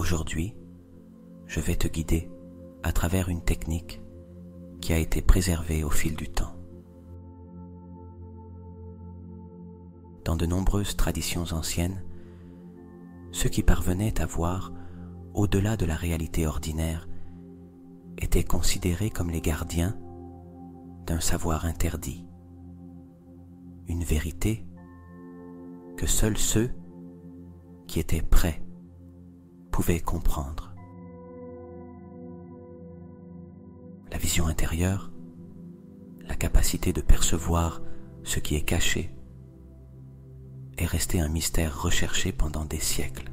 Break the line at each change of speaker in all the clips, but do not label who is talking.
Aujourd'hui, je vais te guider à travers une technique qui a été préservée au fil du temps. Dans de nombreuses traditions anciennes, ceux qui parvenaient à voir au-delà de la réalité ordinaire étaient considérés comme les gardiens d'un savoir interdit, une vérité que seuls ceux qui étaient prêts pouvaient comprendre. La vision intérieure, la capacité de percevoir ce qui est caché, est resté un mystère recherché pendant des siècles,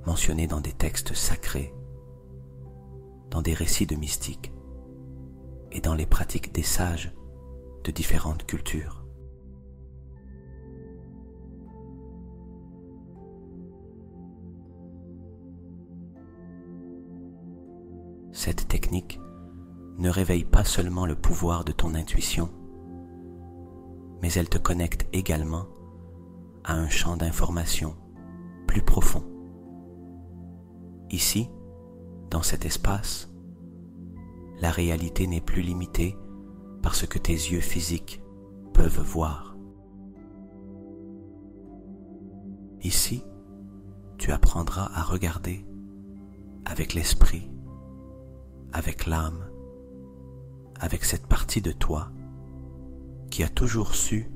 mentionné dans des textes sacrés, dans des récits de mystiques et dans les pratiques des sages de différentes cultures. Cette technique ne réveille pas seulement le pouvoir de ton intuition, mais elle te connecte également à un champ d'information plus profond. Ici, dans cet espace, la réalité n'est plus limitée par ce que tes yeux physiques peuvent voir. Ici, tu apprendras à regarder avec l'esprit, avec l'âme, avec cette partie de toi qui a toujours su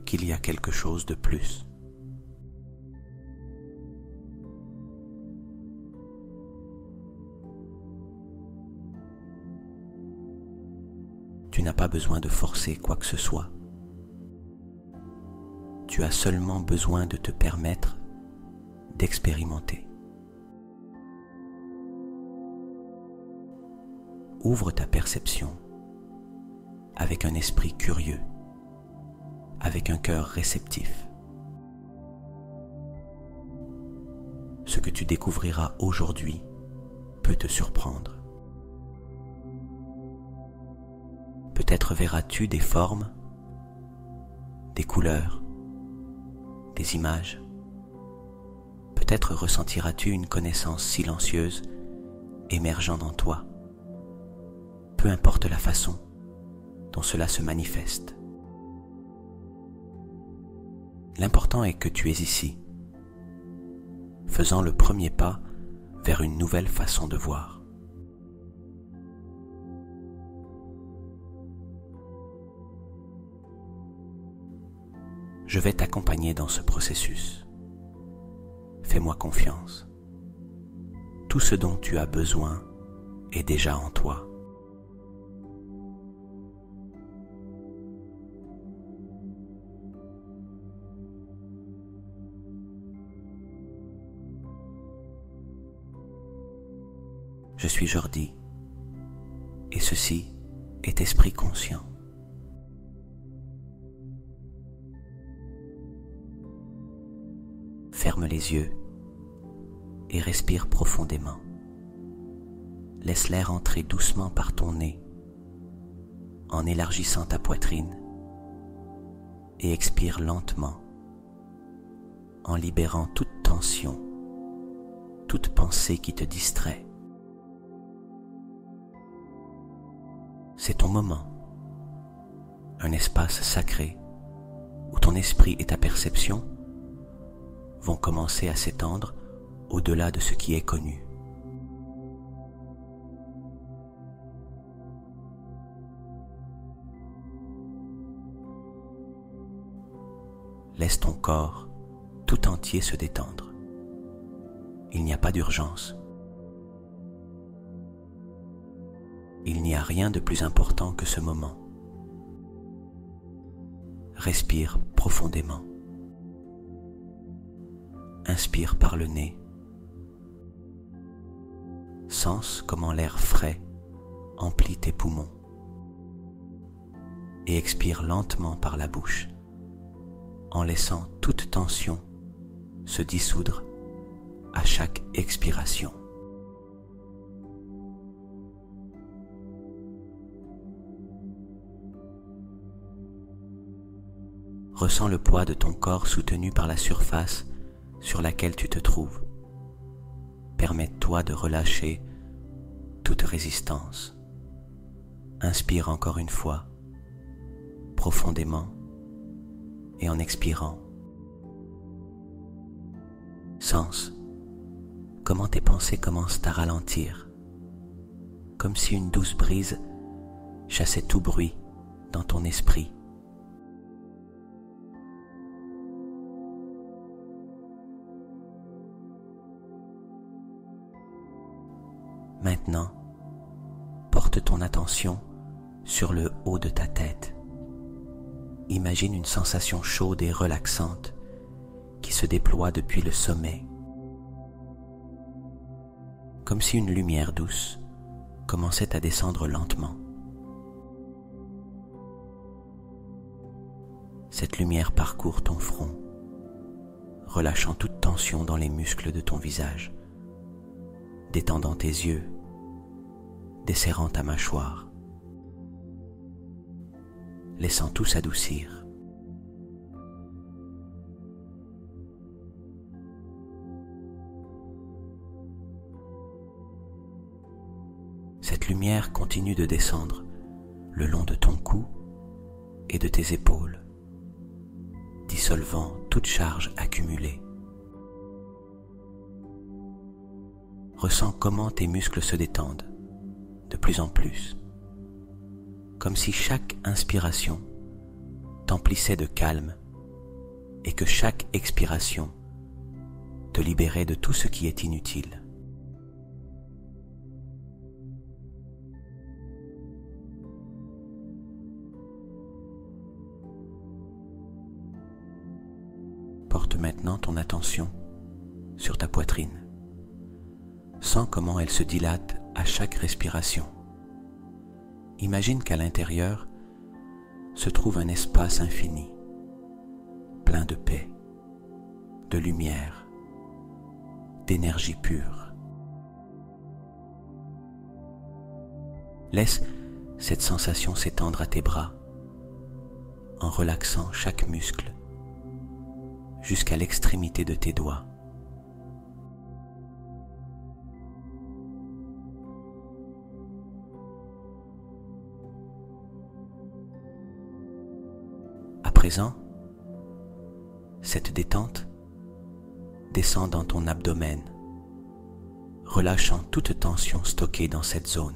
qu'il y a quelque chose de plus. Tu n'as pas besoin de forcer quoi que ce soit. Tu as seulement besoin de te permettre d'expérimenter. Ouvre ta perception avec un esprit curieux, avec un cœur réceptif. Ce que tu découvriras aujourd'hui peut te surprendre. Peut-être verras-tu des formes, des couleurs, des images. Peut-être ressentiras-tu une connaissance silencieuse émergeant en toi. Peu importe la façon dont cela se manifeste. L'important est que tu es ici, faisant le premier pas vers une nouvelle façon de voir. Je vais t'accompagner dans ce processus. Fais-moi confiance. Tout ce dont tu as besoin est déjà en toi. Je suis Jordi, et ceci est Esprit Conscient. Ferme les yeux et respire profondément. Laisse l'air entrer doucement par ton nez, en élargissant ta poitrine, et expire lentement, en libérant toute tension, toute pensée qui te distrait. C'est ton moment, un espace sacré où ton esprit et ta perception vont commencer à s'étendre au-delà de ce qui est connu. Laisse ton corps tout entier se détendre. Il n'y a pas d'urgence. Il n'y a rien de plus important que ce moment. Respire profondément. Inspire par le nez. Sens comment l'air frais emplit tes poumons. Et expire lentement par la bouche, en laissant toute tension se dissoudre à chaque expiration. Ressens le poids de ton corps soutenu par la surface sur laquelle tu te trouves. permette-toi de relâcher toute résistance. Inspire encore une fois, profondément, et en expirant. Sens comment tes pensées commencent à ralentir, comme si une douce brise chassait tout bruit dans ton esprit. Maintenant, porte ton attention sur le haut de ta tête. Imagine une sensation chaude et relaxante qui se déploie depuis le sommet, comme si une lumière douce commençait à descendre lentement. Cette lumière parcourt ton front, relâchant toute tension dans les muscles de ton visage, détendant tes yeux, desserrant ta mâchoire, laissant tout s'adoucir. Cette lumière continue de descendre le long de ton cou et de tes épaules, dissolvant toute charge accumulée. Ressens comment tes muscles se détendent de plus en plus, comme si chaque inspiration t'emplissait de calme et que chaque expiration te libérait de tout ce qui est inutile. Porte maintenant ton attention sur ta poitrine. Sens comment elle se dilate à chaque respiration. Imagine qu'à l'intérieur se trouve un espace infini, plein de paix, de lumière, d'énergie pure. Laisse cette sensation s'étendre à tes bras, en relaxant chaque muscle jusqu'à l'extrémité de tes doigts. À présent, cette détente descend dans ton abdomen, relâchant toute tension stockée dans cette zone.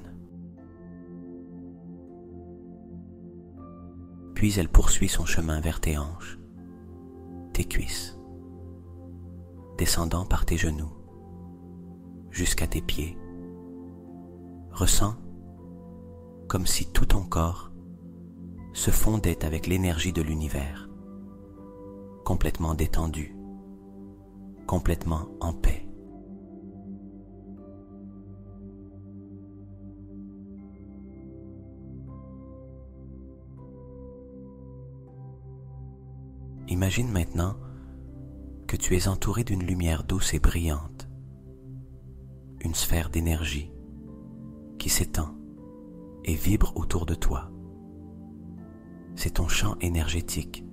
Puis elle poursuit son chemin vers tes hanches, tes cuisses, descendant par tes genoux jusqu'à tes pieds. Ressens comme si tout ton corps se fondait avec l'énergie de l'univers, complètement détendu, complètement en paix. Imagine maintenant que tu es entouré d'une lumière douce et brillante, une sphère d'énergie qui s'étend et vibre autour de toi. C'est ton champ énergétique,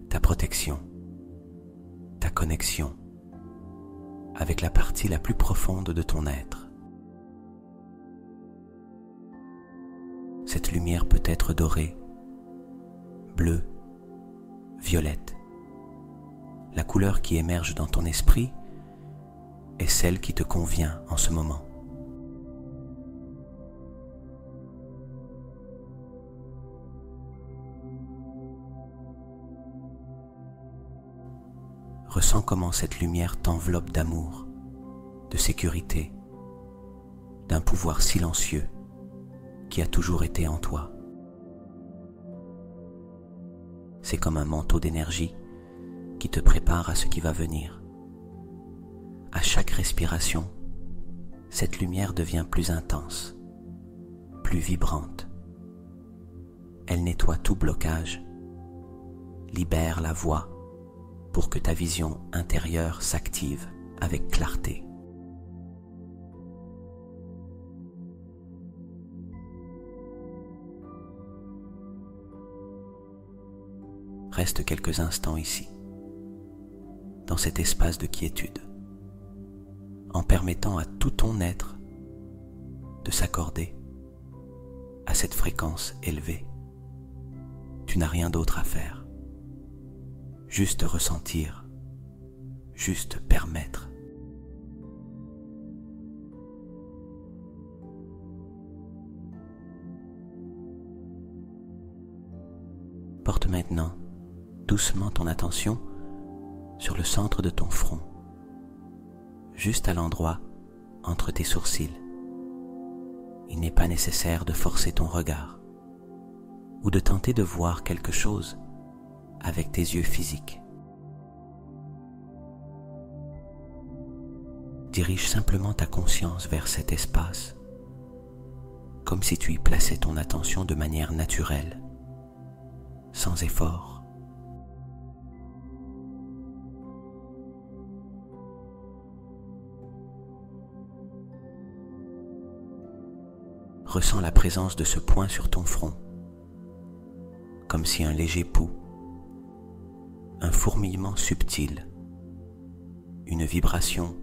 ta protection, ta connexion avec la partie la plus profonde de ton être. Cette lumière peut être dorée, bleue, violette. La couleur qui émerge dans ton esprit est celle qui te convient en ce moment. Ressens comment cette lumière t'enveloppe d'amour, de sécurité, d'un pouvoir silencieux qui a toujours été en toi. C'est comme un manteau d'énergie qui te prépare à ce qui va venir. À chaque respiration, cette lumière devient plus intense, plus vibrante. Elle nettoie tout blocage, libère la voie pour que ta vision intérieure s'active avec clarté. Reste quelques instants ici, dans cet espace de quiétude, en permettant à tout ton être de s'accorder à cette fréquence élevée. Tu n'as rien d'autre à faire. Juste ressentir, juste permettre. Porte maintenant doucement ton attention sur le centre de ton front, juste à l'endroit entre tes sourcils. Il n'est pas nécessaire de forcer ton regard ou de tenter de voir quelque chose avec tes yeux physiques. Dirige simplement ta conscience vers cet espace, comme si tu y plaçais ton attention de manière naturelle, sans effort. Ressens la présence de ce point sur ton front, comme si un léger pouls, un fourmillement subtil, une vibration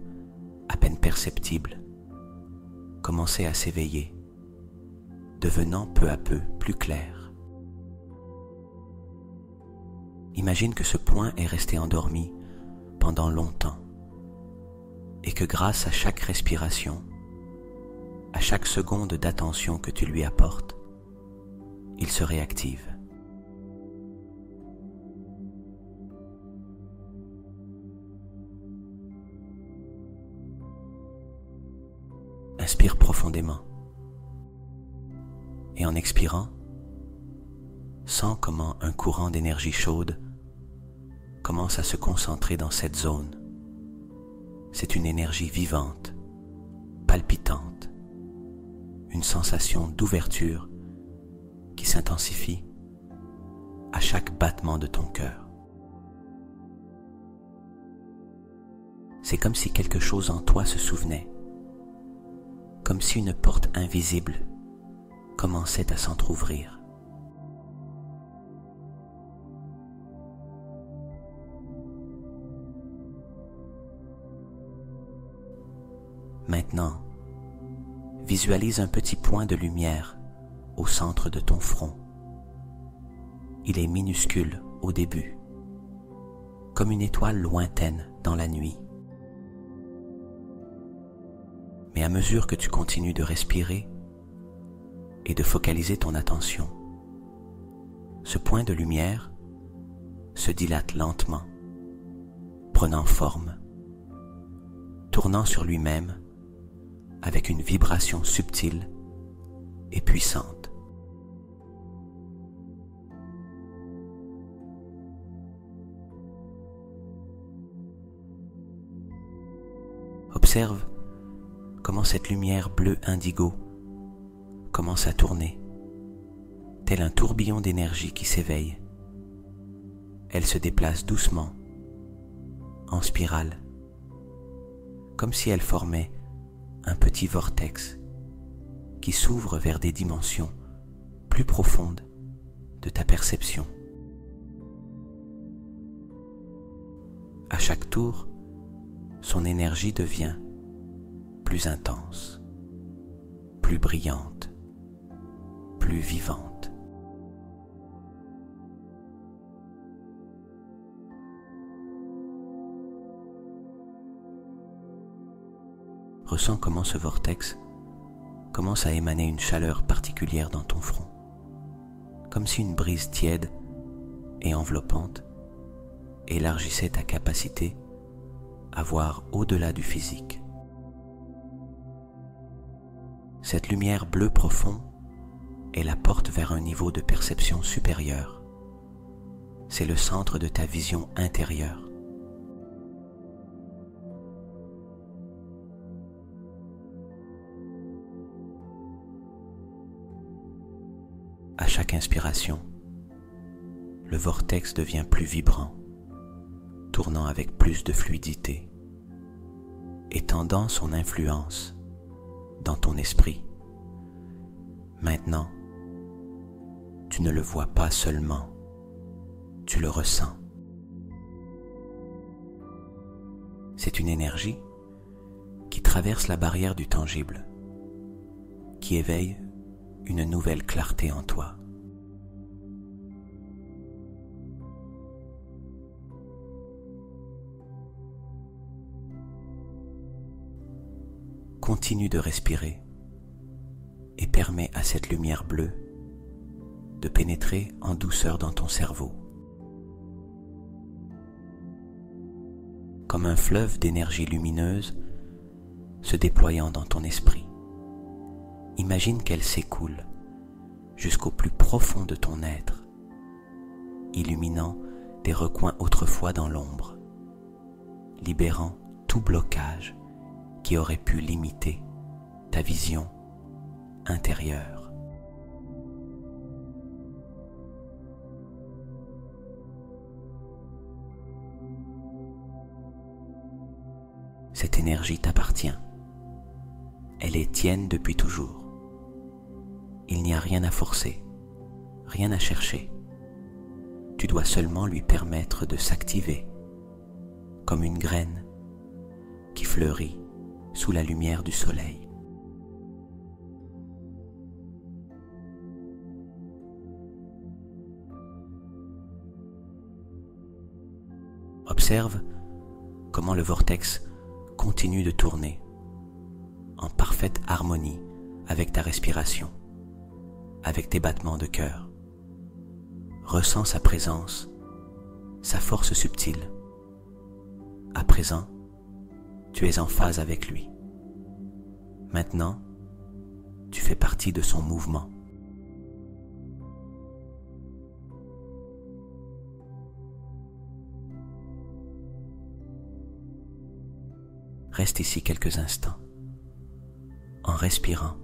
à peine perceptible, commençait à s'éveiller, devenant peu à peu plus clair. Imagine que ce point est resté endormi pendant longtemps et que grâce à chaque respiration, à chaque seconde d'attention que tu lui apportes, il se réactive. Inspire profondément et en expirant, sens comment un courant d'énergie chaude commence à se concentrer dans cette zone. C'est une énergie vivante, palpitante, une sensation d'ouverture qui s'intensifie à chaque battement de ton cœur. C'est comme si quelque chose en toi se souvenait, comme si une porte invisible commençait à s'entr'ouvrir. Maintenant, visualise un petit point de lumière au centre de ton front. Il est minuscule au début, comme une étoile lointaine dans la nuit. Mais à mesure que tu continues de respirer et de focaliser ton attention, ce point de lumière se dilate lentement, prenant forme, tournant sur lui-même avec une vibration subtile et puissante. Observe comment cette lumière bleue indigo commence à tourner, tel un tourbillon d'énergie qui s'éveille. Elle se déplace doucement, en spirale, comme si elle formait un petit vortex qui s'ouvre vers des dimensions plus profondes de ta perception. À chaque tour, son énergie devient plus intense, plus brillante, plus vivante. Ressens comment ce vortex commence à émaner une chaleur particulière dans ton front, comme si une brise tiède et enveloppante élargissait ta capacité à voir au-delà du physique. Cette lumière bleu profond est la porte vers un niveau de perception supérieur. C'est le centre de ta vision intérieure. À chaque inspiration, le vortex devient plus vibrant, tournant avec plus de fluidité, étendant son influence dans ton esprit. Maintenant, tu ne le vois pas seulement, tu le ressens. C'est une énergie qui traverses la barrière du tangible, qui éveille une nouvelle clarté en toi. Continue de respirer et permets à cette lumière bleue de pénétrer en douceur dans ton cerveau. Comme un fleuve d'énergie lumineuse se déployant dans ton esprit. Imagine qu'elle s'écoule jusqu'au plus profond de ton être, illuminant des recoins autrefois dans l'ombre, libérant tout blocage qui aurait pu limiter ta vision intérieure. Cette énergie t'appartient. Elle est tienne depuis toujours. Il n'y a rien à forcer, rien à chercher. Tu dois seulement lui permettre de s'activer, comme une graine qui fleurit sous la lumière du soleil. Observe comment le vortex continue de tourner en parfaite harmonie avec ta respiration, avec tes battements de cœur. Ressens sa présence, sa force subtile. À présent, tu es en phase avec lui. Maintenant, tu fais partie de son mouvement. Reste ici quelques instants, en respirant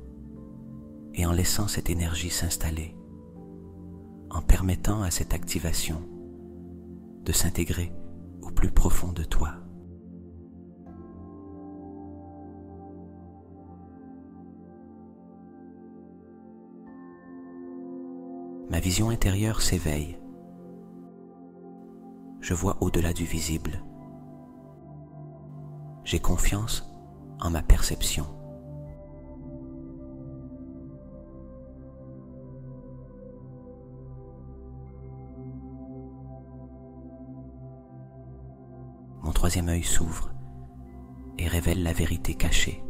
et en laissant cette énergie s'installer, en permettant à cette activation de s'intégrer au plus profond de toi. Ma vision intérieure s'éveille. Je vois au-delà du visible. J'ai confiance en ma perception. Mon troisième œil s'ouvre et révèle la vérité cachée.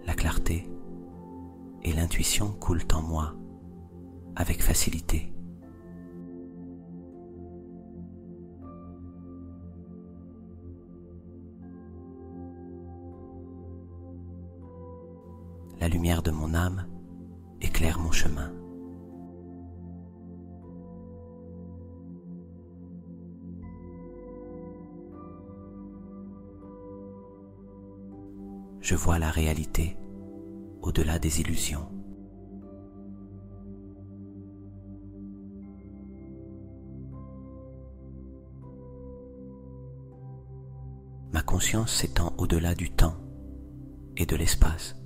La clarté et l'intuition coulent en moi avec facilité. La lumière de mon âme éclaire mon chemin. Je vois la réalité au-delà des illusions. Ma conscience s'étend au-delà du temps et de l'espace.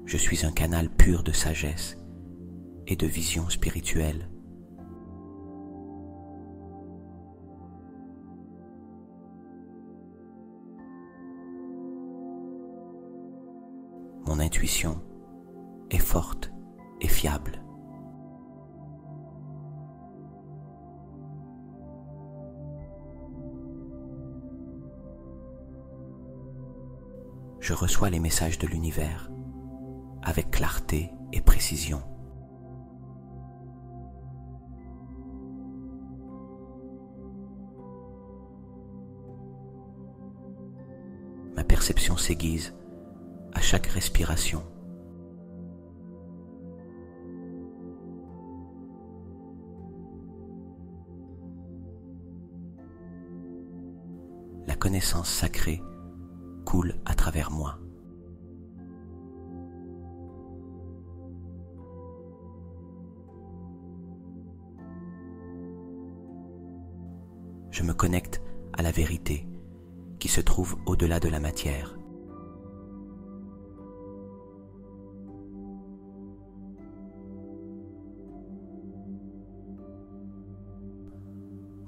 Je suis un canal pur de sagesse et de vision spirituelle. Mon intuition est forte et fiable. Je reçois les messages de l'univers avec clarté et précision. Ma perception s'aiguise à chaque respiration. La connaissance sacrée coule à travers moi. Je me connecte à la vérité qui se trouve au-delà de la matière.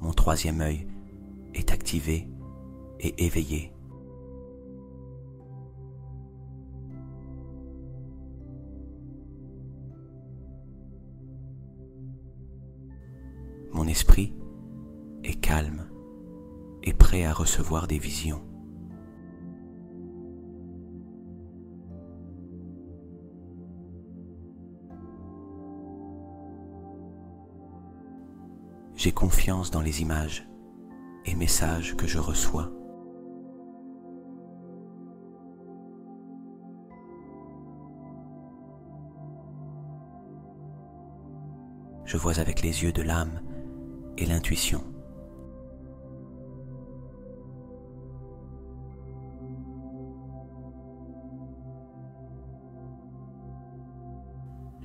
Mon troisième œil est activé et éveillé. Mon esprit est calme et prêt à recevoir des visions. J'ai confiance dans les images et messages que je reçois. Je vois avec les yeux de l'âme et l'intuition.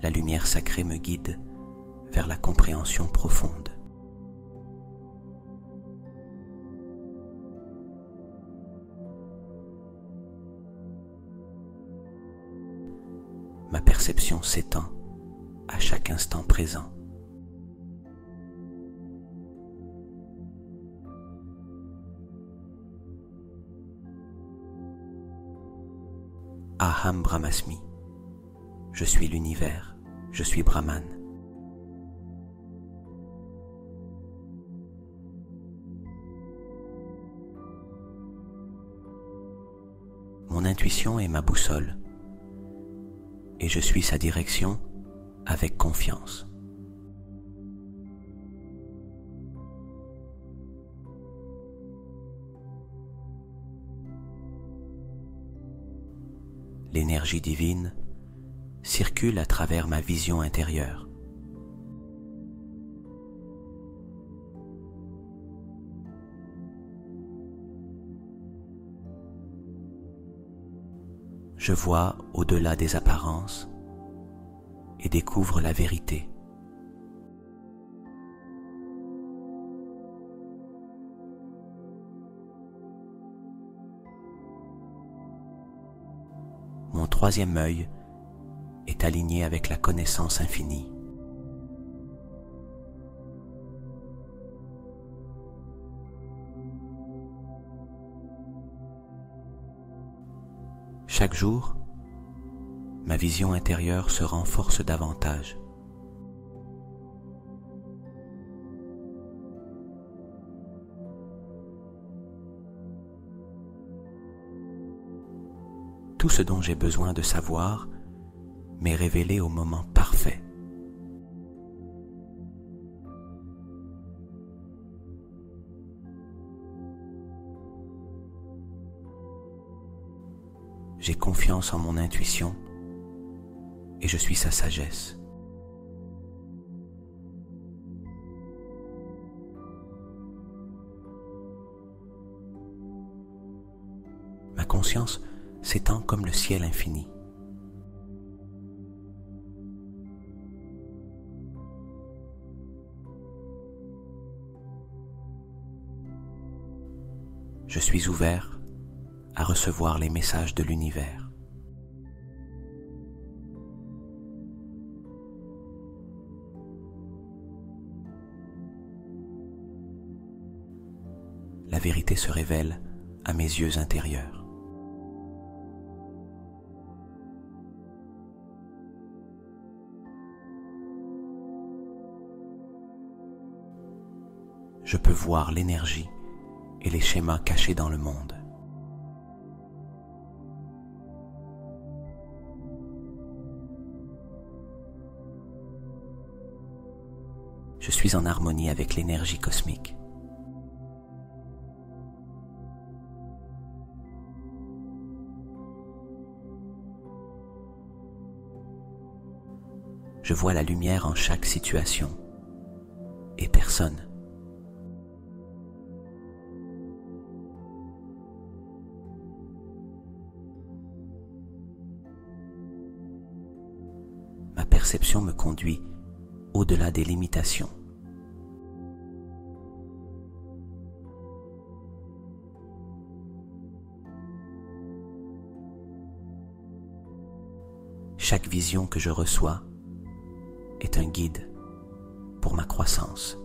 La lumière sacrée me guide vers la compréhension profonde. Ma perception s'étend à chaque instant présent. Aham Brahmasmi. Je suis l'univers, je suis Brahman. Mon intuition est ma boussole et je suis sa direction avec confiance. L'énergie divine circule à travers ma vision intérieure. Je vois au-delà des apparences et découvre la vérité. Mon troisième œil est aligné avec la connaissance infinie. Chaque jour, ma vision intérieure se renforce davantage. Tout ce dont j'ai besoin de savoir m'est révélé au moment parfait. J'ai confiance en mon intuition et je suis sa sagesse. Ma conscience s'étend comme le ciel infini. Je suis ouvert à recevoir les messages de l'univers. La vérité se révèle à mes yeux intérieurs. Je peux voir l'énergie et les schémas cachés dans le monde. Je suis en harmonie avec l'énergie cosmique. Je vois la lumière en chaque situation et personne. Ma perception me conduit au-delà des limitations. chaque vision que je reçois est un guide pour ma croissance.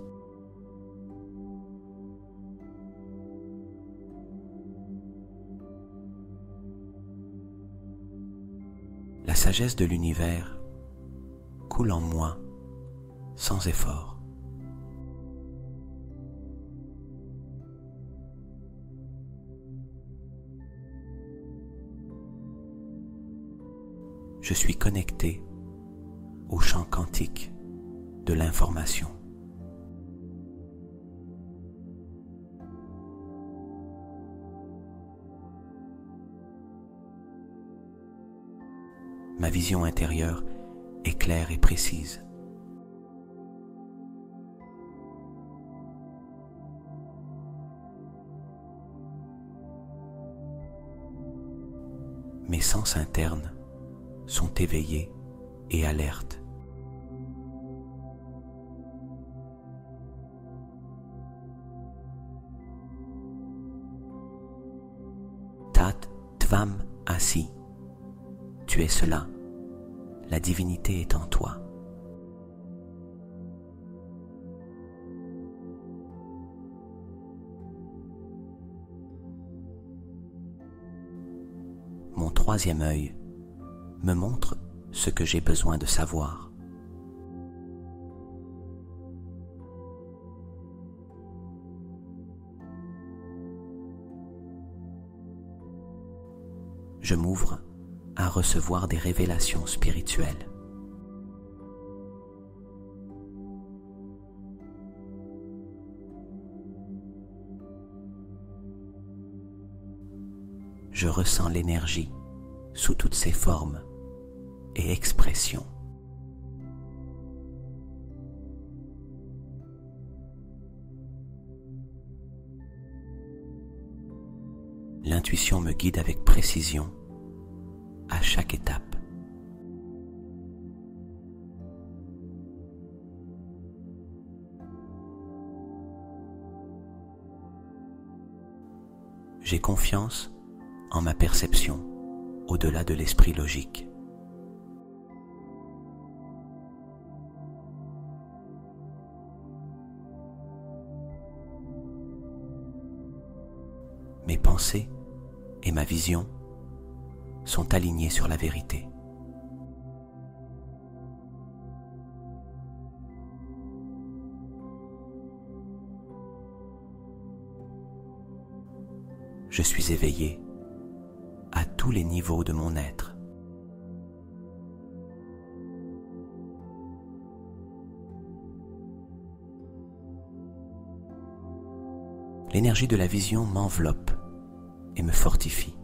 La sagesse de l'univers coule en moi sans effort. Je suis connecté au champ quantique de l'information. Ma vision intérieure est claire et précise. Mes sens internes sont éveillés et alertes. Tat Tvam Asi. Tu es cela. La divinité est en toi. Mon troisième œil me montre ce que j'ai besoin de savoir. Je m'ouvre à recevoir des révélations spirituelles. Je ressens l'énergie sous toutes ses formes et expressions. L'intuition me guide avec précision à chaque étape. J'ai confiance en ma perception au-delà de l'esprit logique. Mes pensées et ma vision sont alignés sur la vérité. Je suis éveillé à tous les niveaux de mon être. L'énergie de la vision m'enveloppe et me fortifie.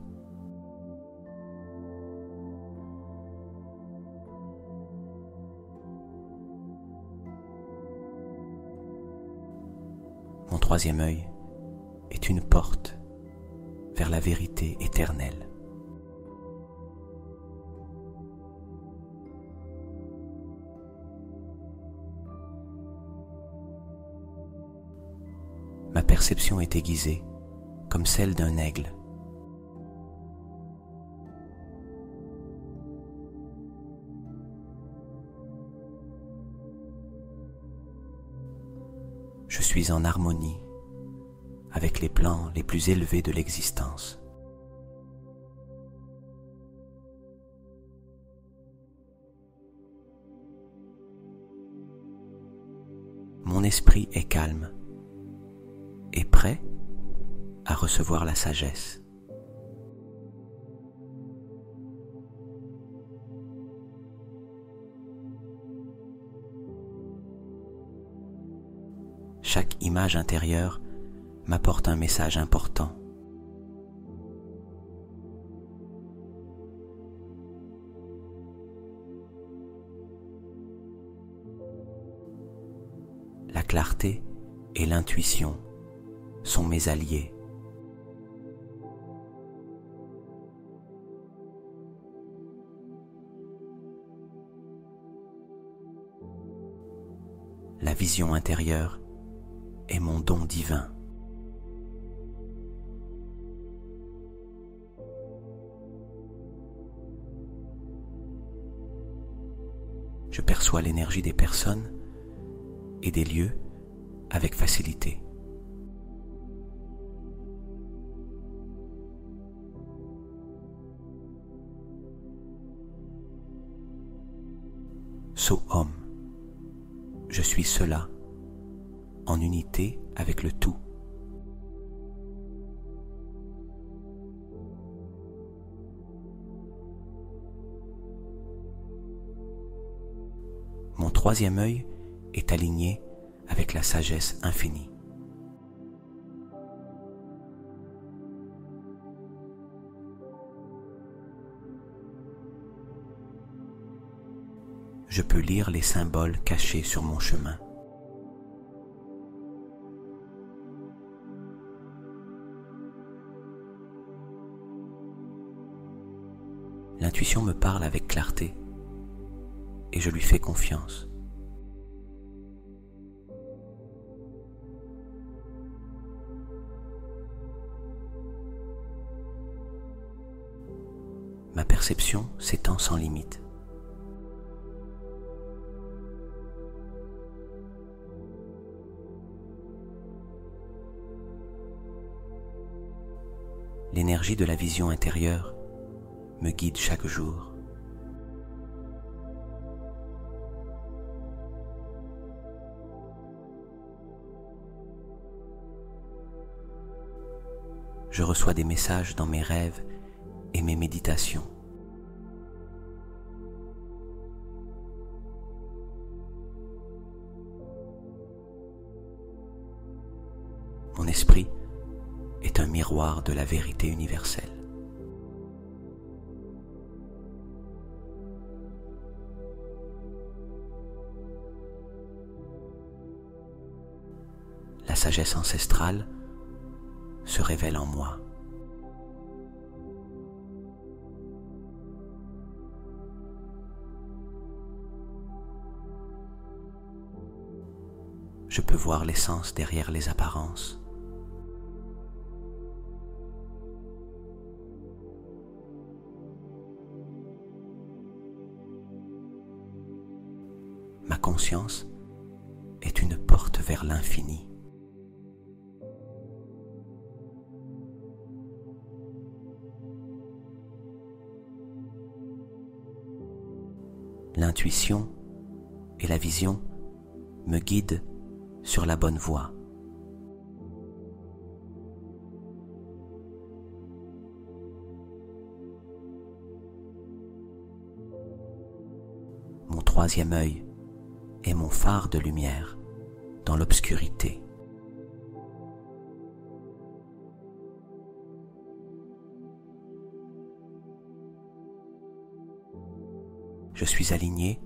Mon troisième œil est une porte vers la vérité éternelle. Ma perception est aiguisée comme celle d'un aigle. Je suis en harmonie avec les plans les plus élevés de l'existence. Mon esprit est calme et prêt à recevoir la sagesse. Chaque image intérieure m'apporte un message important. La clarté et l'intuition sont mes alliés. La vision intérieure est mon don divin. reçois l'énergie des personnes et des lieux avec facilité. So-Om, je suis cela, en unité avec le tout. Mon troisième œil est aligné avec la sagesse infinie. Je peux lire les symboles cachés sur mon chemin. L'intuition me parle avec clarté et je lui fais confiance. Ma perception s'étend sans limite. L'énergie de la vision intérieure me guide chaque jour. Je reçois des messages dans mes rêves et mes méditations. Mon esprit est un miroir de la vérité universelle. La sagesse ancestrale se révèle en moi. Je peux voir l'essence derrière les apparences. Ma conscience est une porte vers l'infini. L'intuition et la vision me guident sur la bonne voie. Mon troisième œil est mon phare de lumière dans l'obscurité. Je suis aligné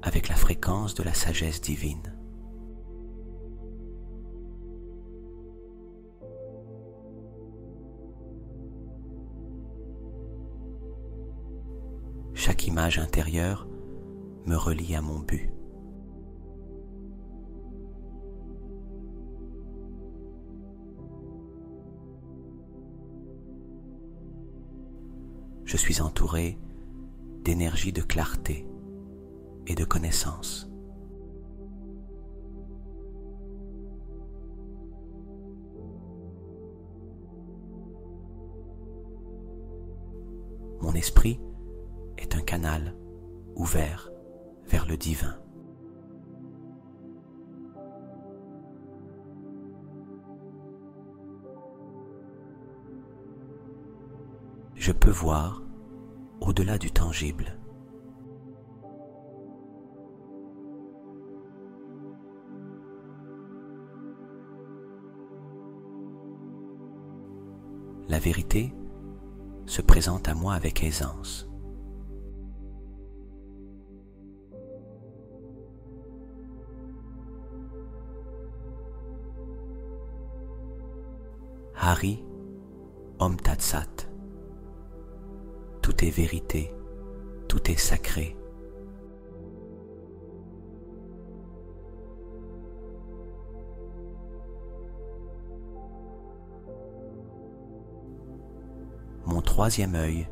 avec la fréquence de la sagesse divine. Chaque image intérieure me relie à mon but. Je suis entouré d'énergie de clarté et de connaissance. Mon esprit est un canal ouvert vers le divin. Je peux voir au-delà du tangible. La vérité se présente à moi avec aisance. Hari Om Tat Sat. Tout est vérité, tout est sacré. Mon troisième œil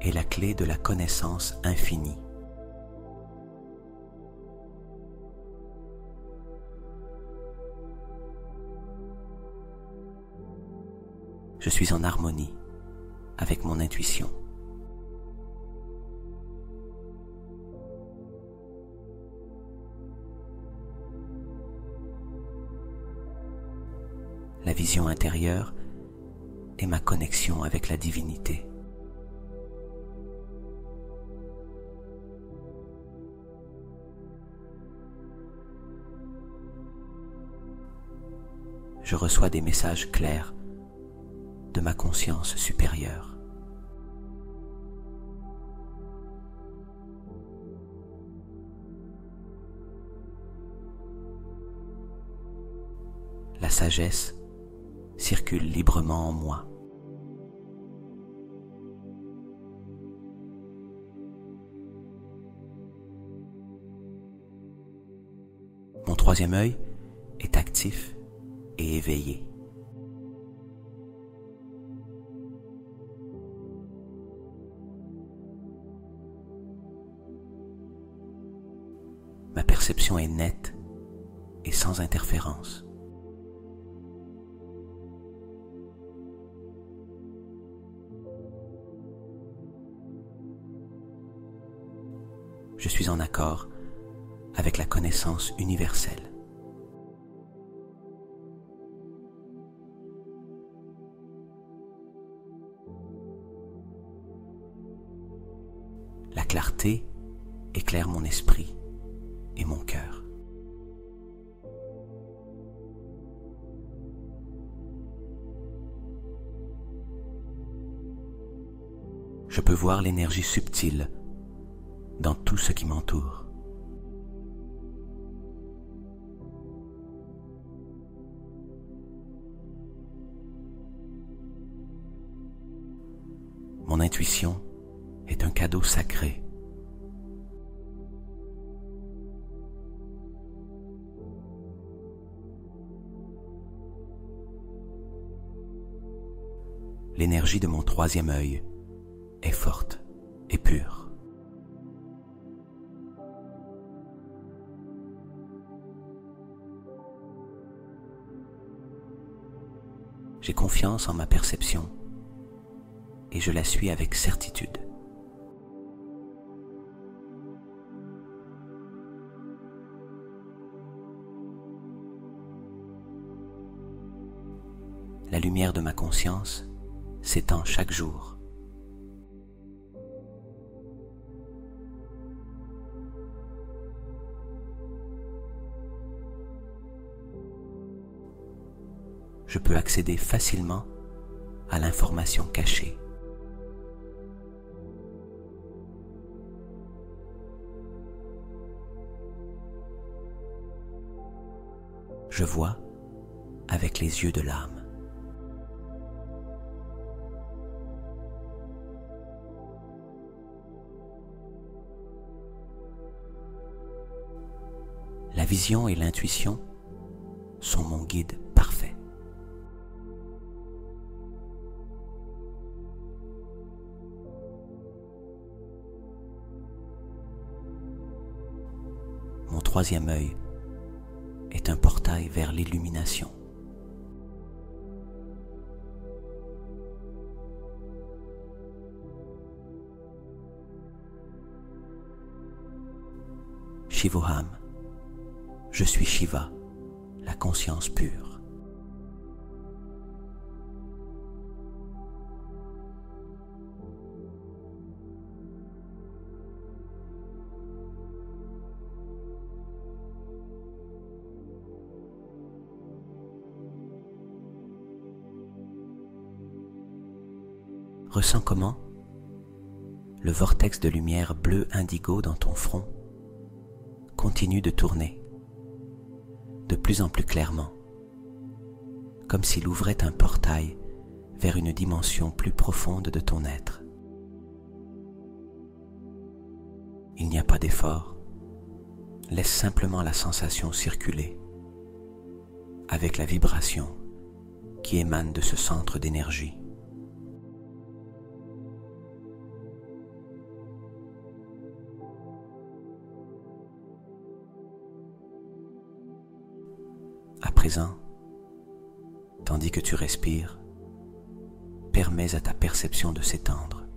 est la clé de la connaissance infinie. Je suis en harmonie avec mon intuition. La vision intérieure est ma connexion avec la divinité. Je reçois des messages clairs de ma conscience supérieure. La sagesse circule librement en moi. Mon troisième œil est actif et éveillé. Ma perception est nette et sans interférence. Je suis en accord avec la connaissance universelle. La clarté éclaire mon esprit et mon cœur. Je peux voir l'énergie subtile dans tout ce qui m'entoure. Mon intuition est un cadeau sacré. L'énergie de mon troisième œil est forte et pure. J'ai confiance en ma perception et je la suis avec certitude. La lumière de ma conscience s'étend chaque jour. Je peux accéder facilement à l'information cachée. Je vois avec les yeux de l'âme. La vision et l'intuition sont mon guide parfait. Mon troisième œil est un portail vers l'illumination. Shivoham, je suis Shiva, la conscience pure. Ressens comment le vortex de lumière bleu indigo dans ton front continue de tourner de plus en plus clairement, comme s'il ouvrait un portail vers une dimension plus profonde de ton être. Il n'y a pas d'effort, laisse simplement la sensation circuler avec la vibration qui émane de ce centre d'énergie. À présent, tandis que tu respires, permets à ta perception de s'étendre.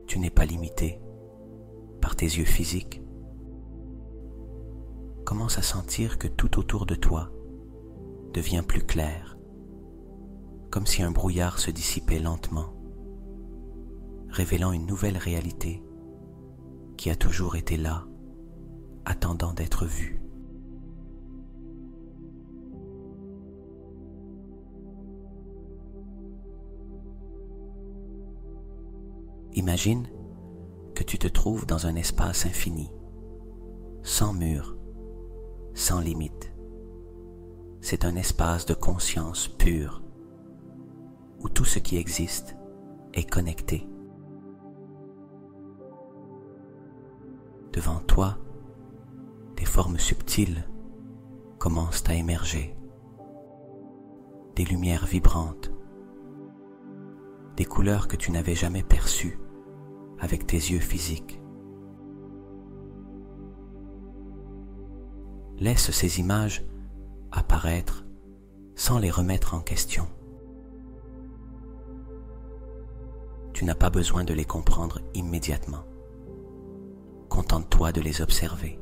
Tu n'es pas limité par tes yeux physiques. Commence à sentir que tout autour de toi devient plus clair, comme si un brouillard se dissipait lentement, révélant une nouvelle réalité qui a toujours été là, attendant d'être vue. Imagine que tu te trouves dans un espace infini, sans mur, sans limite. C'est un espace de conscience pure, où tout ce qui existe est connecté. Devant toi, des formes subtiles commencent à émerger, des lumières vibrantes, des couleurs que tu n'avais jamais perçues avec tes yeux physiques. Laisse ces images apparaître sans les remettre en question. Tu n'as pas besoin de les comprendre immédiatement. Contente-toi de les observer,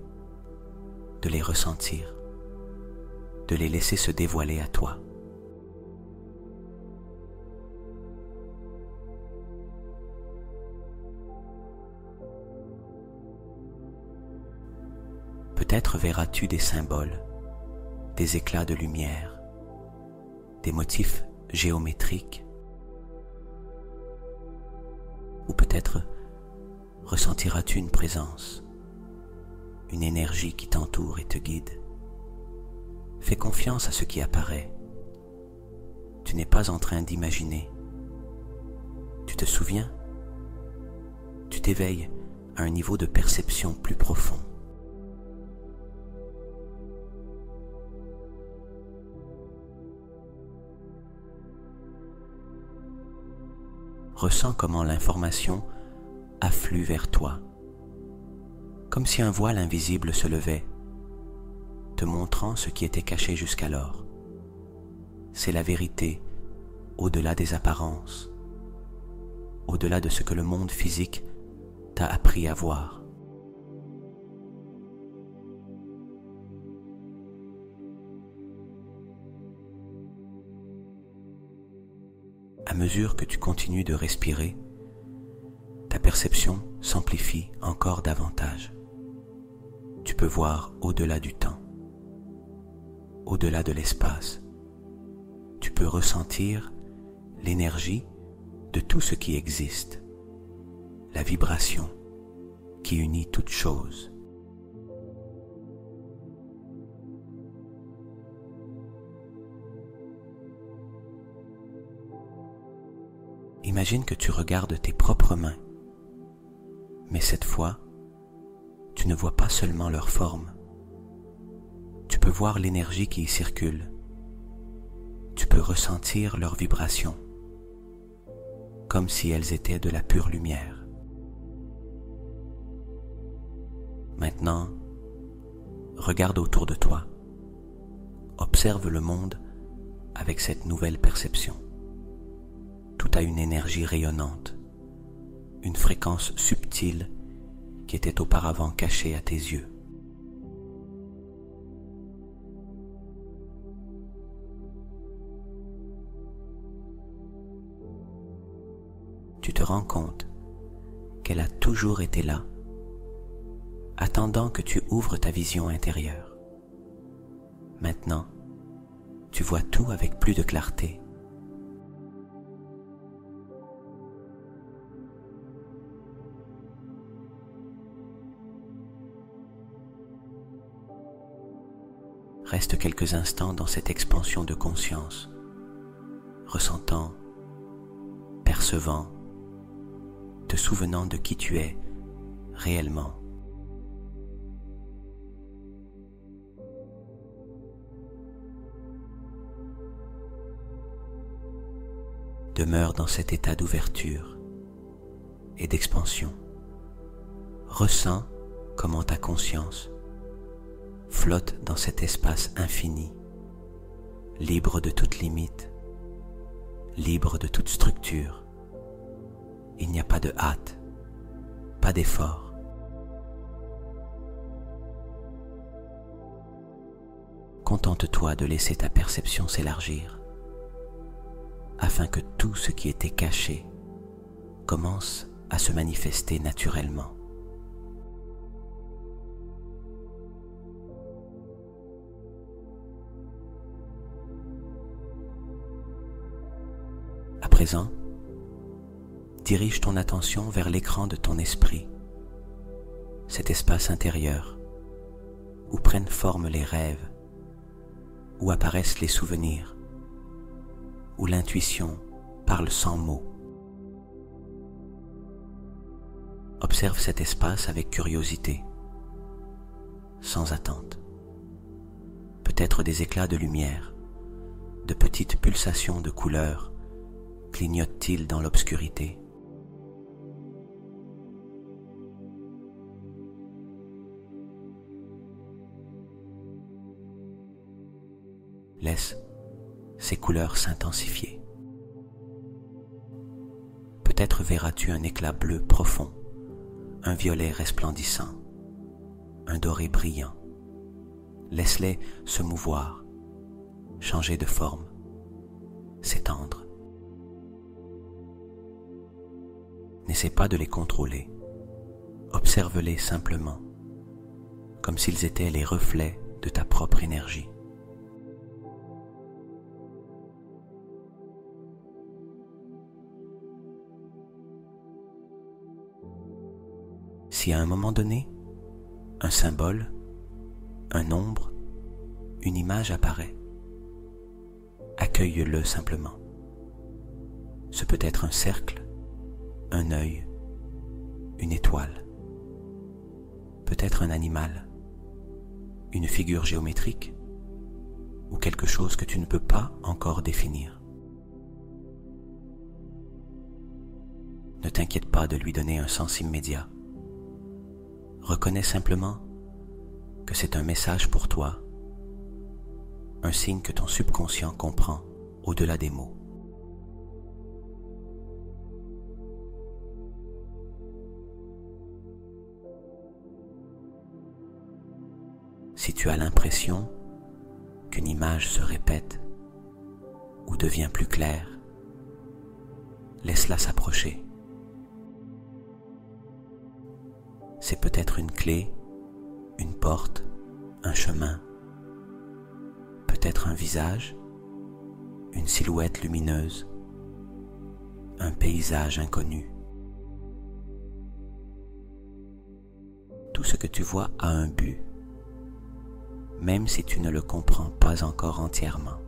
de les ressentir, de les laisser se dévoiler à toi. Peut-être verras-tu des symboles, des éclats de lumière, des motifs géométriques, ou peut-être ressentiras-tu une présence, une énergie qui t'entoure et te guide. Fais confiance à ce qui apparaît. Tu n'es pas en train d'imaginer. Tu te souviens? Tu t'éveilles à un niveau de perception plus profond. Ressens comment l'information afflue vers toi, comme si un voile invisible se levait, te montrant ce qui était caché jusqu'alors. C'est la vérité au-delà des apparences, au-delà de ce que le monde physique t'a appris à voir. À mesure que tu continues de respirer, ta perception s'amplifie encore davantage. Tu peux voir au-delà du temps, au-delà de l'espace. Tu peux ressentir l'énergie de tout ce qui existe, la vibration qui unit toutes choses. Imagine que tu regardes tes propres mains, mais cette fois, tu ne vois pas seulement leur forme. Tu peux voir l'énergie qui y circule. Tu peux ressentir leurs vibrations, comme si elles étaient de la pure lumière. Maintenant, regarde autour de toi. Observe le monde avec cette nouvelle perception. Tout a une énergie rayonnante, une fréquence subtile qui était auparavant cachée à tes yeux. Tu te rends compte qu'elle a toujours été là, attendant que tu ouvres ta vision intérieure. Maintenant, tu vois tout avec plus de clarté. Reste quelques instants dans cette expansion de conscience, ressentant, percevant, te souvenant de qui tu es réellement. Demeure dans cet état d'ouverture et d'expansion. Ressens comment ta conscience flotte dans cet espace infini, libre de toute limite, libre de toute structure. Il n'y a pas de hâte, pas d'effort. Contente-toi de laisser ta perception s'élargir, afin que tout ce qui était caché commence à se manifester naturellement. À présent, dirige ton attention vers l'écran de ton esprit, cet espace intérieur où prennent forme les rêves, où apparaissent les souvenirs, où l'intuition parle sans mots. Observe cet espace avec curiosité, sans attente. Peut-être des éclats de lumière, de petites pulsations de couleurs clignotent-ils dans l'obscurité. Laisse ces couleurs s'intensifier. Peut-être verras-tu un éclat bleu profond, un violet resplendissant, un doré brillant. Laisse-les se mouvoir, changer de forme, s'étendre. N'essaie pas de les contrôler. Observe-les simplement, comme s'ils étaient les reflets de ta propre énergie. Si à un moment donné, un symbole, un nombre, une image apparaît, accueille-le simplement. Ce peut être un cercle, un œil, une étoile, peut-être un animal, une figure géométrique ou quelque chose que tu ne peux pas encore définir. Ne t'inquiète pas de lui donner un sens immédiat. Reconnais simplement que c'est un message pour toi, un signe que ton subconscient comprend au-delà des mots. Si tu as l'impression qu'une image se répète ou devient plus claire, laisse-la s'approcher. C'est peut-être une clé, une porte, un chemin, peut-être un visage, une silhouette lumineuse, un paysage inconnu. Tout ce que tu vois a un but, même si tu ne le comprends pas encore entièrement.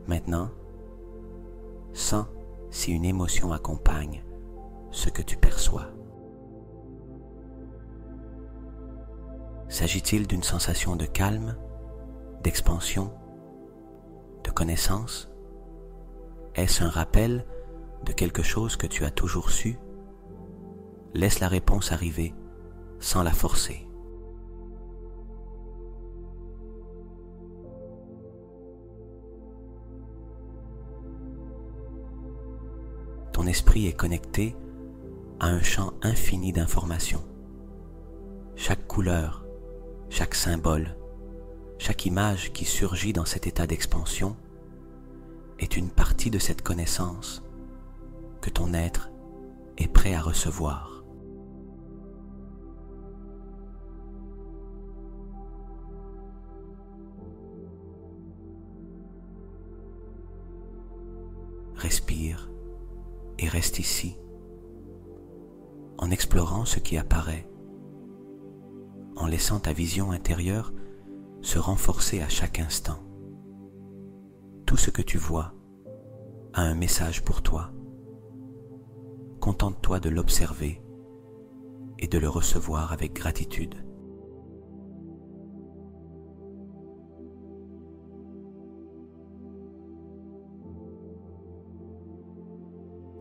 Maintenant, sens si une émotion accompagne ce que tu perçois. S'agit-il d'une sensation de calme, d'expansion, de connaissance? Est-ce un rappel de quelque chose que tu as toujours su? Laisse la réponse arriver sans la forcer. Ton esprit est connecté à un champ infini d'informations. Chaque couleur, chaque symbole, chaque image qui surgit dans cet état d'expansion est une partie de cette connaissance que ton être est prêt à recevoir. Respire et reste ici, en explorant ce qui apparaît, en laissant ta vision intérieure se renforcer à chaque instant. Tout ce que tu vois a un message pour toi. Contente-toi de l'observer et de le recevoir avec gratitude.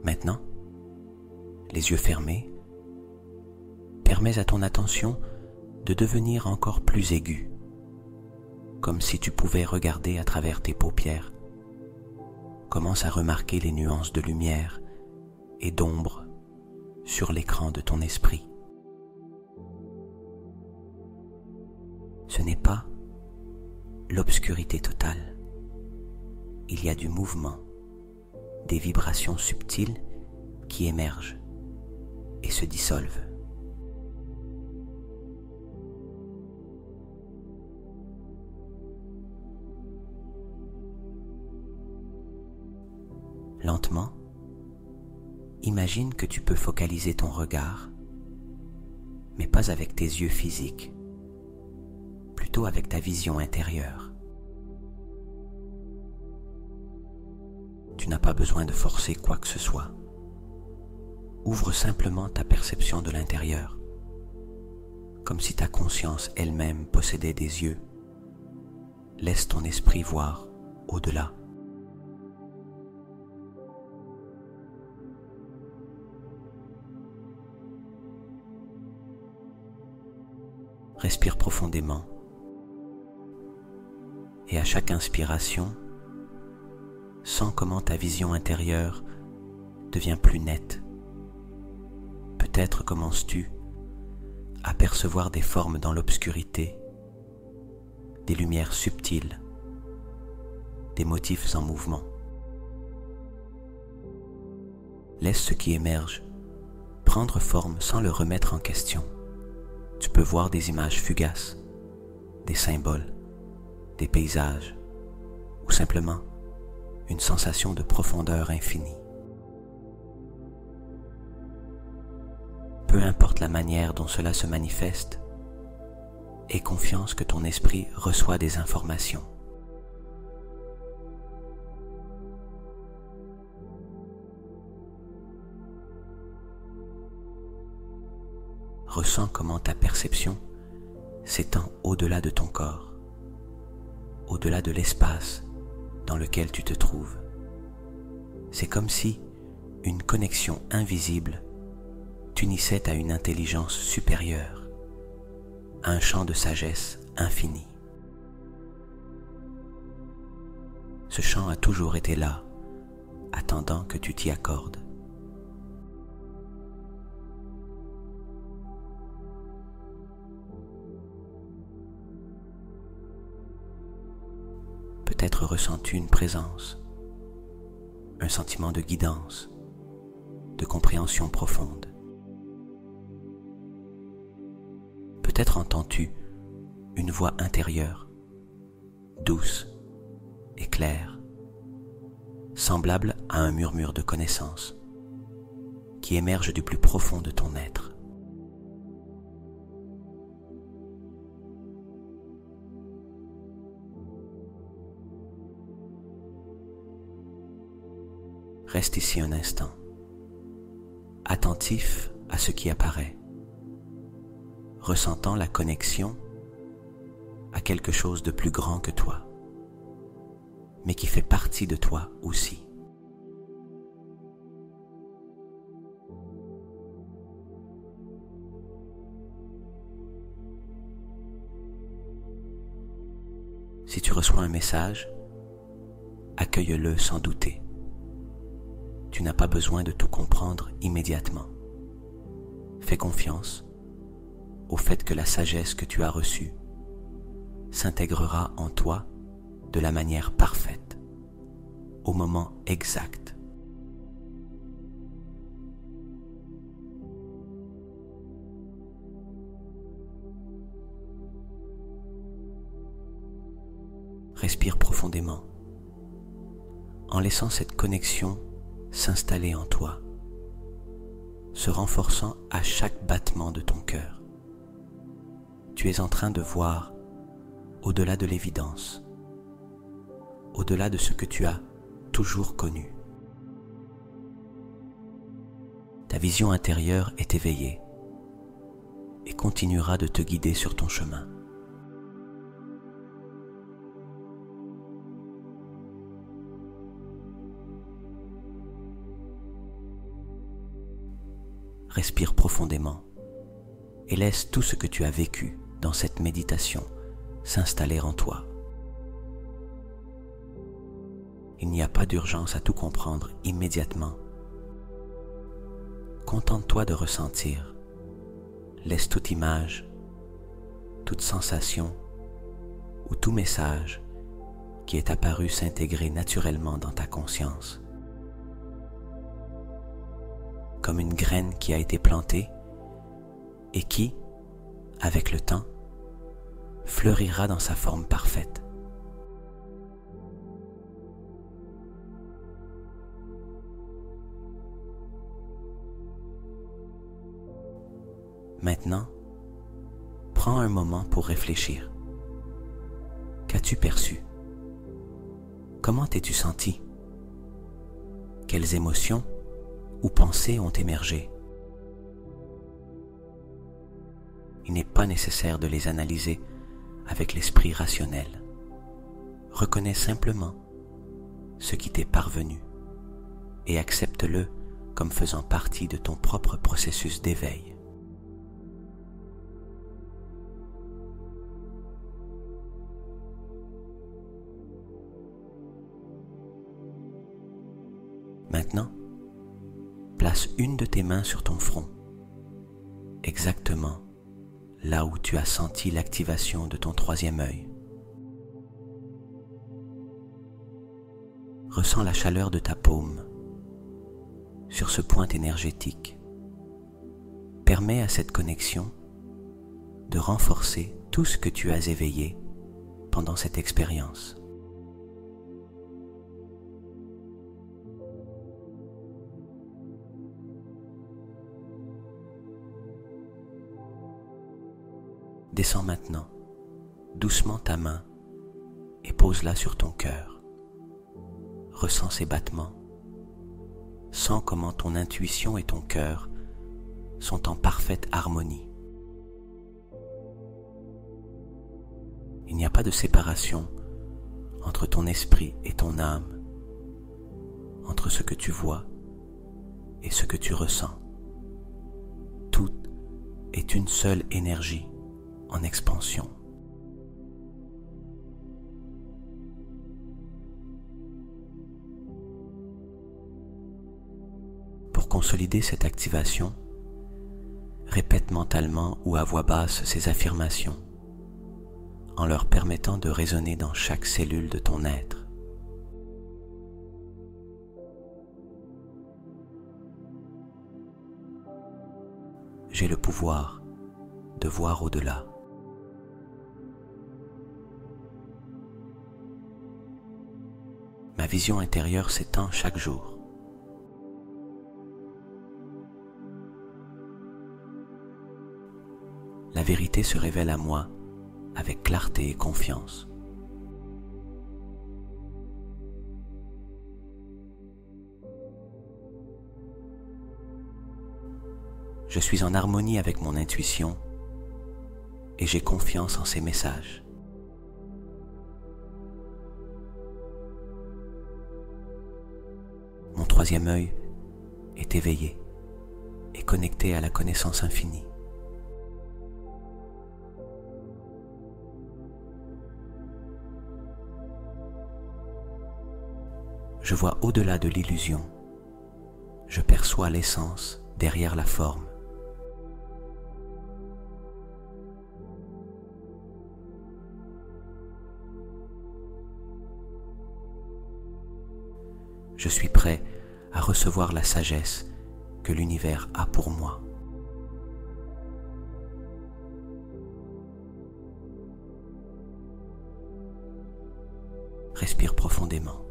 Maintenant, les yeux fermés, permets à ton attention de devenir encore plus aiguë, comme si tu pouvais regarder à travers tes paupières. Commence à remarquer les nuances de lumière et d'ombre sur l'écran de ton esprit. Ce n'est pas l'obscurité totale. Il y a du mouvement, des vibrations subtiles qui émergent et se dissolvent. Lentement, imagine que tu peux focaliser ton regard, mais pas avec tes yeux physiques, plutôt avec ta vision intérieure. Tu n'as pas besoin de forcer quoi que ce soit. Ouvre simplement ta perception de l'intérieur, comme si ta conscience elle-même possédait des yeux. Laisse ton esprit voir au-delà. Respire profondément et à chaque inspiration, sens comment ta vision intérieure devient plus nette. Peut-être commences-tu à percevoir des formes dans l'obscurité, des lumières subtiles, des motifs en mouvement. Laisse ce qui émerge prendre forme sans le remettre en question. Tu peux voir des images fugaces, des symboles, des paysages, ou simplement une sensation de profondeur infinie. Peu importe la manière dont cela se manifeste, aie confiance que ton esprit reçoit des informations. Ressens comment ta perception s'étend au-delà de ton corps, au-delà de l'espace dans lequel tu te trouves. C'est comme si une connexion invisible t'unissait à une intelligence supérieure, à un champ de sagesse infini. Ce champ a toujours été là, attendant que tu t'y accordes. Peut-être ressens-tu une présence, un sentiment de guidance, de compréhension profonde. Peut-être entends-tu une voix intérieure, douce et claire, semblable à un murmure de connaissance, qui émerge du plus profond de ton être. Reste ici un instant, attentif à ce qui apparaît, ressentant la connexion à quelque chose de plus grand que toi, mais qui fait partie de toi aussi. Si tu reçois un message, accueille-le sans douter. Tu n'as pas besoin de tout comprendre immédiatement. Fais confiance au fait que la sagesse que tu as reçue s'intégrera en toi de la manière parfaite, au moment exact. Respire profondément, en laissant cette connexion s'installer en toi, se renforçant à chaque battement de ton cœur. Tu es en train de voir au-delà de l'évidence, au-delà de ce que tu as toujours connu. Ta vision intérieure est éveillée et continuera de te guider sur ton chemin. respire profondément et laisse tout ce que tu as vécu dans cette méditation s'installer en toi. Il n'y a pas d'urgence à tout comprendre immédiatement. Contente-toi de ressentir. Laisse toute image, toute sensation ou tout message qui est apparu s'intégrer naturellement dans ta conscience. Comme une graine qui a été plantée et qui, avec le temps, fleurira dans sa forme parfaite. Maintenant, prends un moment pour réfléchir. Qu'as-tu perçu? Comment t'es-tu senti? Quelles émotions ou pensées ont émergé? Il n'est pas nécessaire de les analyser avec l'esprit rationnel. Reconnais simplement ce qui t'est parvenu et accepte-le comme faisant partie de ton propre processus d'éveil. Maintenant, place une de tes mains sur ton front, exactement là où tu as senti l'activation de ton troisième œil. Ressens la chaleur de ta paume sur ce point énergétique. Permets à cette connexion de renforcer tout ce que tu as éveillé pendant cette expérience. Descends maintenant doucement ta main et pose-la sur ton cœur. Ressens ses battements. Sens comment ton intuition et ton cœur sont en parfaite harmonie. Il n'y a pas de séparation entre ton esprit et ton âme, entre ce que tu vois et ce que tu ressens. Tout est une seule énergie en expansion. Pour consolider cette activation, répète mentalement ou à voix basse ces affirmations, en leur permettant de résonner dans chaque cellule de ton être. J'ai le pouvoir de voir au-delà. Ma vision intérieure s'étend chaque jour. La vérité se révèle à moi avec clarté et confiance. Je suis en harmonie avec mon intuition et j'ai confiance en ses messages. Mon troisième œil est éveillé et connecté à la connaissance infinie. Je vois au-delà de l'illusion. Je perçois l'essence derrière la forme. Je suis prêt à recevoir la sagesse que l'univers a pour moi. Respire profondément,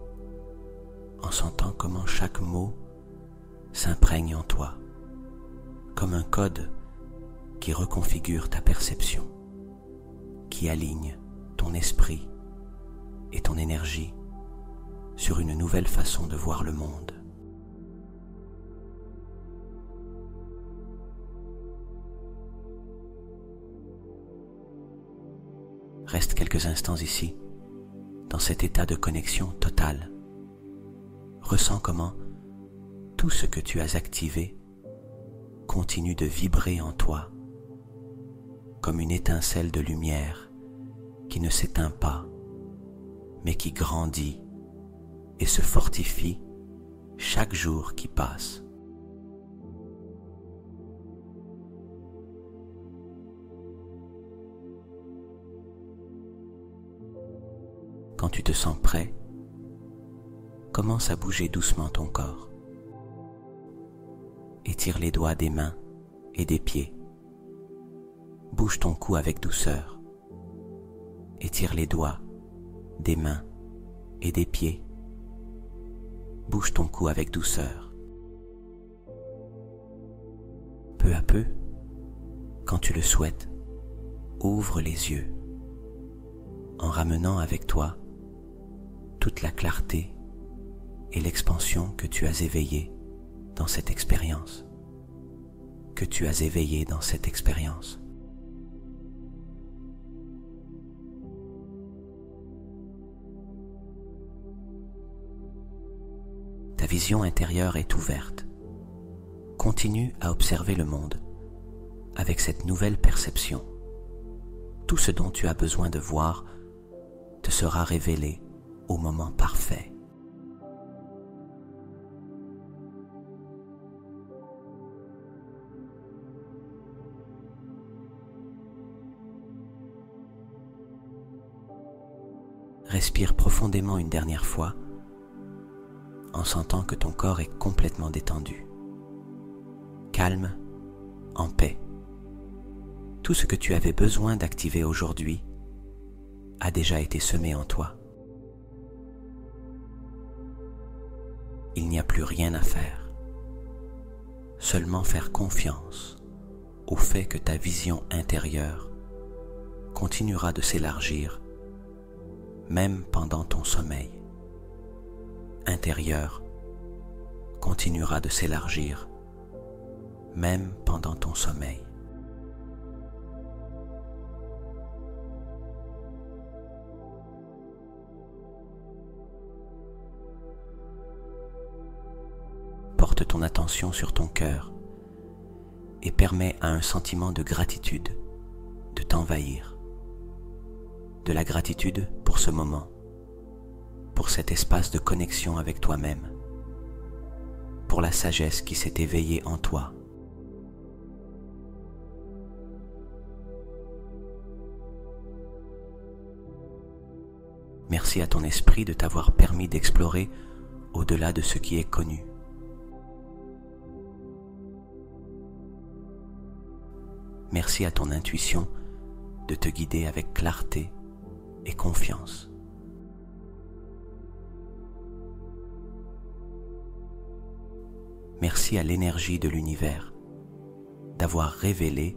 en sentant comment chaque mot s'imprègne en toi, comme un code qui reconfigure ta perception, qui aligne ton esprit et ton énergie sur une nouvelle façon de voir le monde. Reste quelques instants ici, dans cet état de connexion totale. Ressens comment tout ce que tu as activé continue de vibrer en toi comme une étincelle de lumière qui ne s'éteint pas, mais qui grandit et se fortifie chaque jour qui passe. Quand tu te sens prêt, commence à bouger doucement ton corps. Étire les doigts des mains et des pieds. Bouge ton cou avec douceur. Étire les doigts des mains et des pieds. Bouge ton cou avec douceur. Peu à peu, quand tu le souhaites, ouvre les yeux en ramenant avec toi toute la clarté et l'expansion que tu as éveillée dans cette expérience. Que tu as éveillée dans cette expérience. Ta vision intérieure est ouverte. Continue à observer le monde avec cette nouvelle perception. Tout ce dont tu as besoin de voir te sera révélé au moment parfait. Respire profondément une dernière fois en sentant que ton corps est complètement détendu, calme, en paix. Tout ce que tu avais besoin d'activer aujourd'hui a déjà été semé en toi. Il n'y a plus rien à faire, seulement faire confiance au fait que ta vision intérieure continuera de s'élargir même pendant ton sommeil. Intérieur continuera de s'élargir même pendant ton sommeil. Porte ton attention sur ton cœur et permets à un sentiment de gratitude de t'envahir. De la gratitude pour ce moment, pour cet espace de connexion avec toi-même, pour la sagesse qui s'est éveillée en toi. Merci à ton esprit de t'avoir permis d'explorer au-delà de ce qui est connu. Merci à ton intuition de te guider avec clarté et confiance. Merci à l'énergie de l'univers d'avoir révélé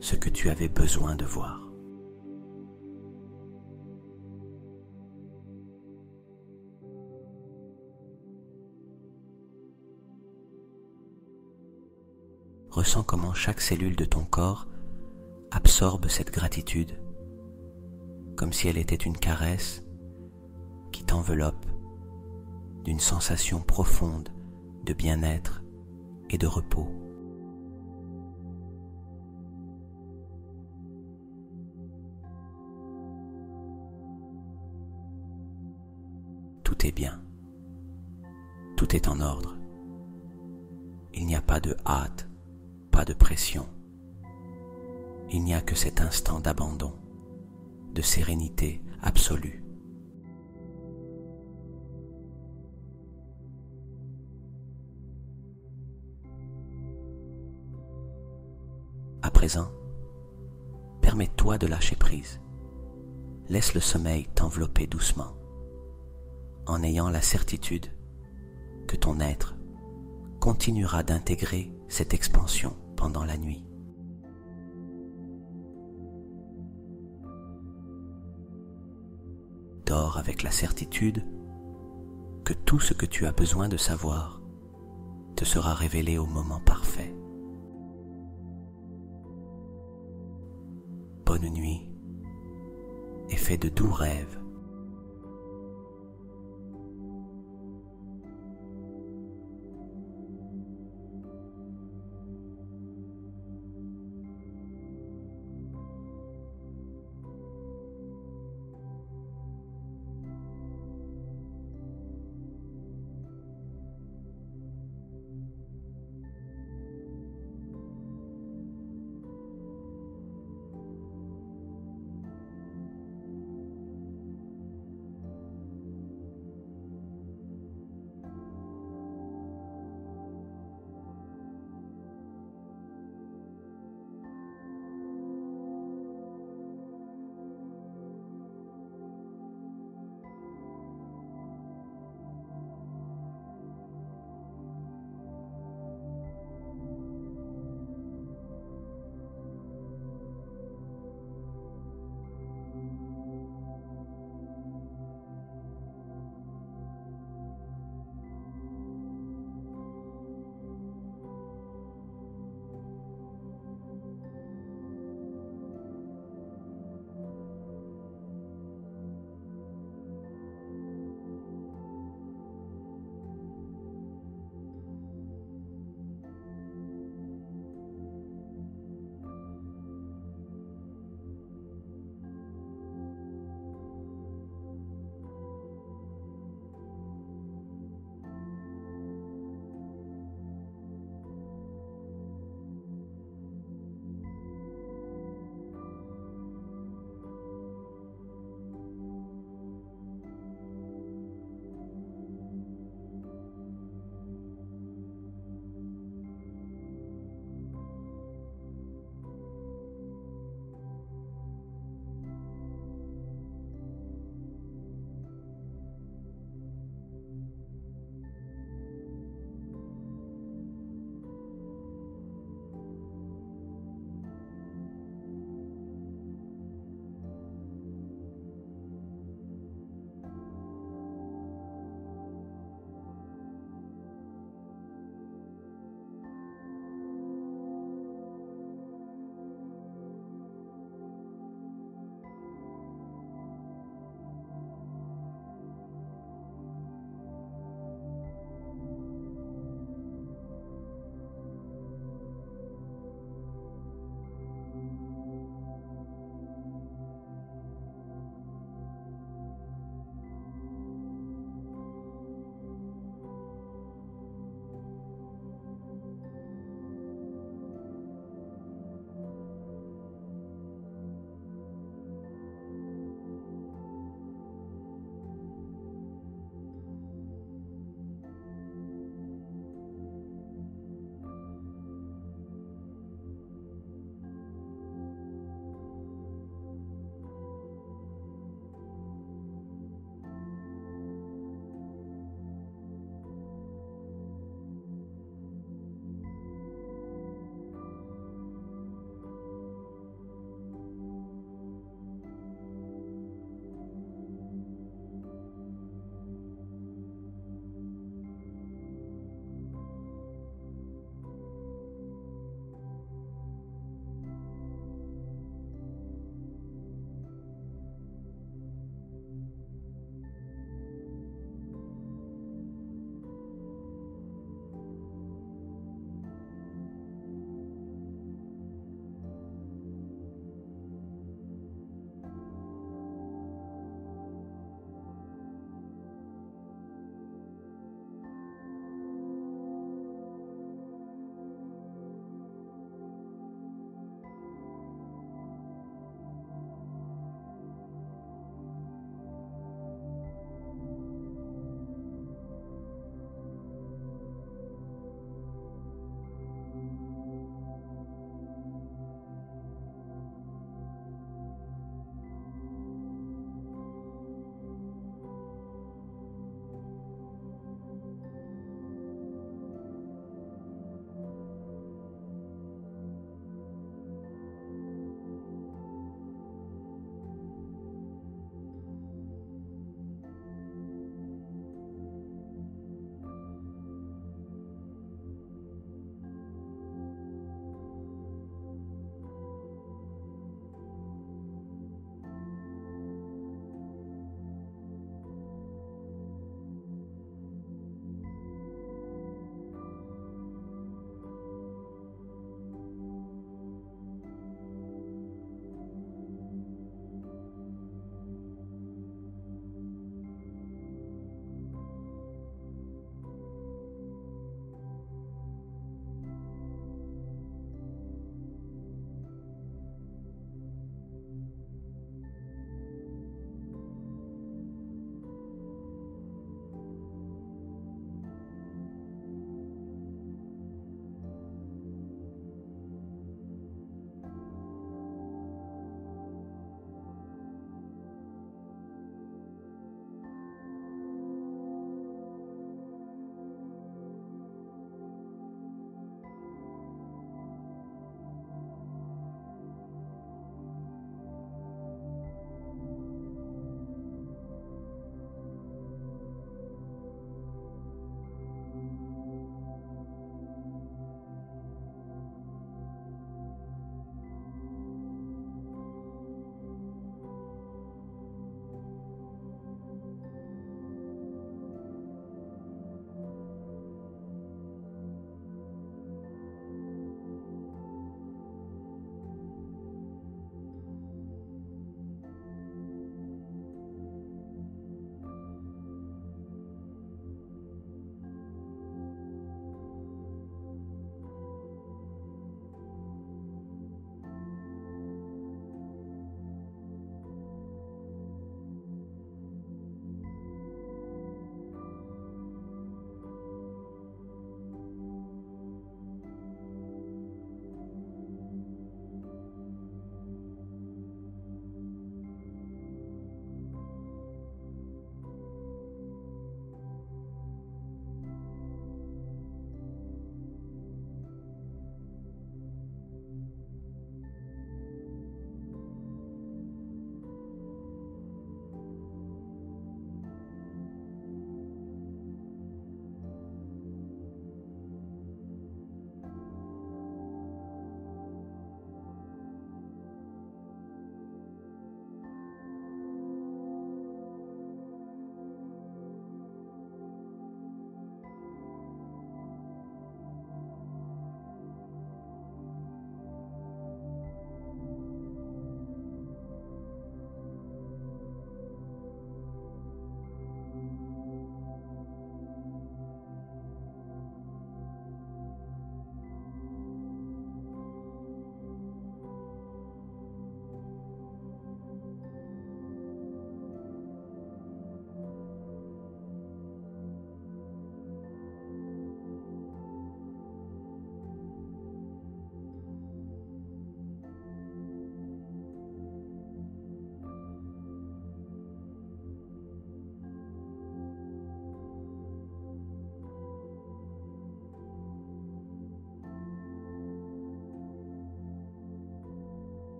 ce que tu avais besoin de voir. Ressens comment chaque cellule de ton corps absorbe cette gratitude, comme si elle était une caresse qui t'enveloppe d'une sensation profonde de bien-être et de repos. Tout est bien, tout est en ordre. Il n'y a pas de hâte, pas de pression. Il n'y a que cet instant d'abandon, de sérénité absolue. À présent, permets-toi de lâcher prise. Laisse le sommeil t'envelopper doucement, en ayant la certitude que ton être continuera d'intégrer cette expansion pendant la nuit. Dors avec la certitude que tout ce que tu as besoin de savoir te sera révélé au moment parfait. Bonne nuit et fais de doux rêves.